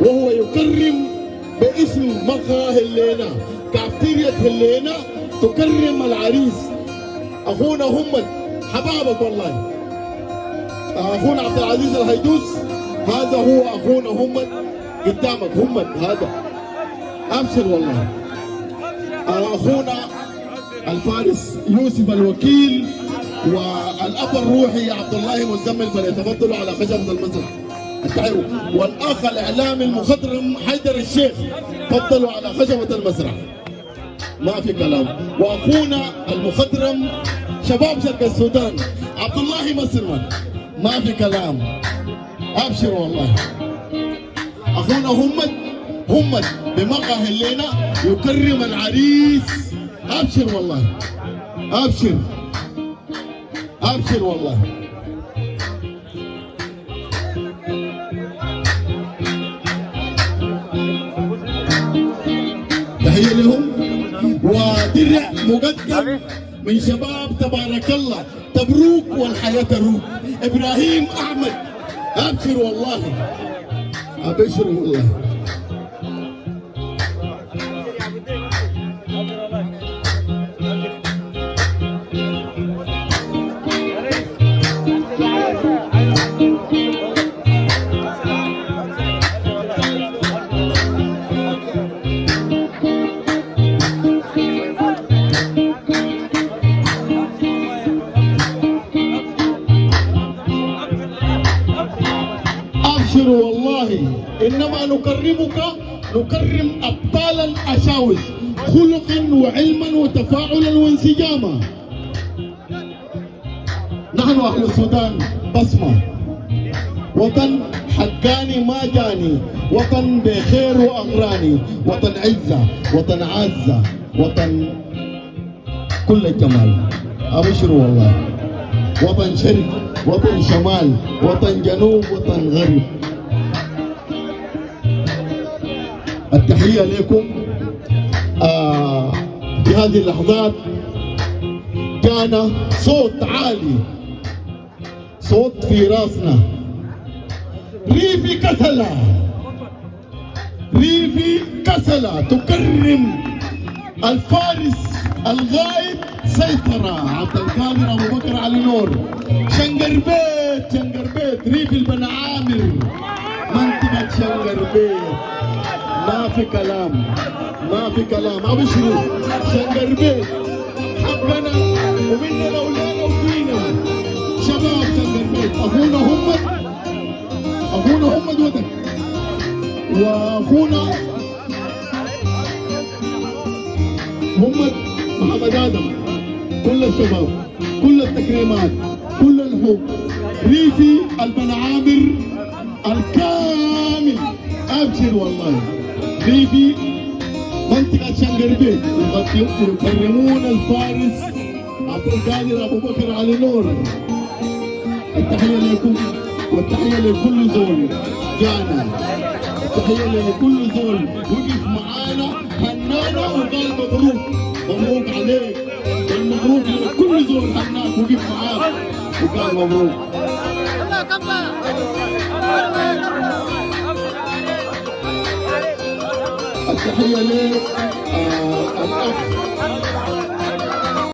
وهو يكرم باسم مقهى هلينا، كافتيريا هلينا تكرم العريس. اخونا همت حبابك والله، اخونا عبد العزيز الهيدوس، هذا هو اخونا همت قدامك. همت هذا، ابشر والله. اخونا الفارس يوسف الوكيل والاب الروحي عبد الله مزمل، فليتفضلوا على خشبه المسرح. والاخ الاعلامي المخضرم حيدر الشيخ، تفضلوا على خشبه المسرح. ما في كلام. واخونا المخضرم شباب شرق السودان عبد الله مسرمن، ما في كلام. ابشر والله. اخونا همت بمقهى هلينا يكرم العريس. ابشر والله، ابشر ابشر والله. تحية لهم. ودرع مقدم من شباب تبارك الله، تبروك والحياة تروك، ابراهيم احمد. ابشر والله، ابشر والله. ابشروا والله، انما نكرم ابطال الاشاوس خلقا وعلما وتفاعلا وانسجاما. نحن اهل السودان بصمه، وطن حقاني ما جاني، وطن بخير واغراني، وطن عزه، وطن عزه، وطن كل الجمال. ابشروا والله. وطن شرق، وطن شمال، وطن جنوب، وطن غرب. التحية لكم. في هذه اللحظات جانا صوت عالي، صوت في راسنا. ريفي كسلة، ريفي كسلة تكرم الفارس الغايب سيطرة عبد القادر أبو بكر علي نور. شنقربيت ريف البنعامر، منطقة شنقربيت. ما في كلام، ما في كلام. ابشروا، شنقربيت حقنا ومننا ولينا وفينا. شباب شنقربيت، اخونا همت ودك، واخونا همت محمد ادم. كل الشباب، كل التكريمات، كل الحب. ريفي البنعامر الكامل. ابشر والله. ريفي منطقة شنقربيت يكرمون الفارس عبد القادر ابو بكر علي نور. التحية لكم، والتحية لكل زول جانا، التحية لكل زول وقف معانا هنانا وقال مبروك. مبروك عليك، والمبروك لكل زول هناك وقف معاك وقال مبروك. التحية لك الأخ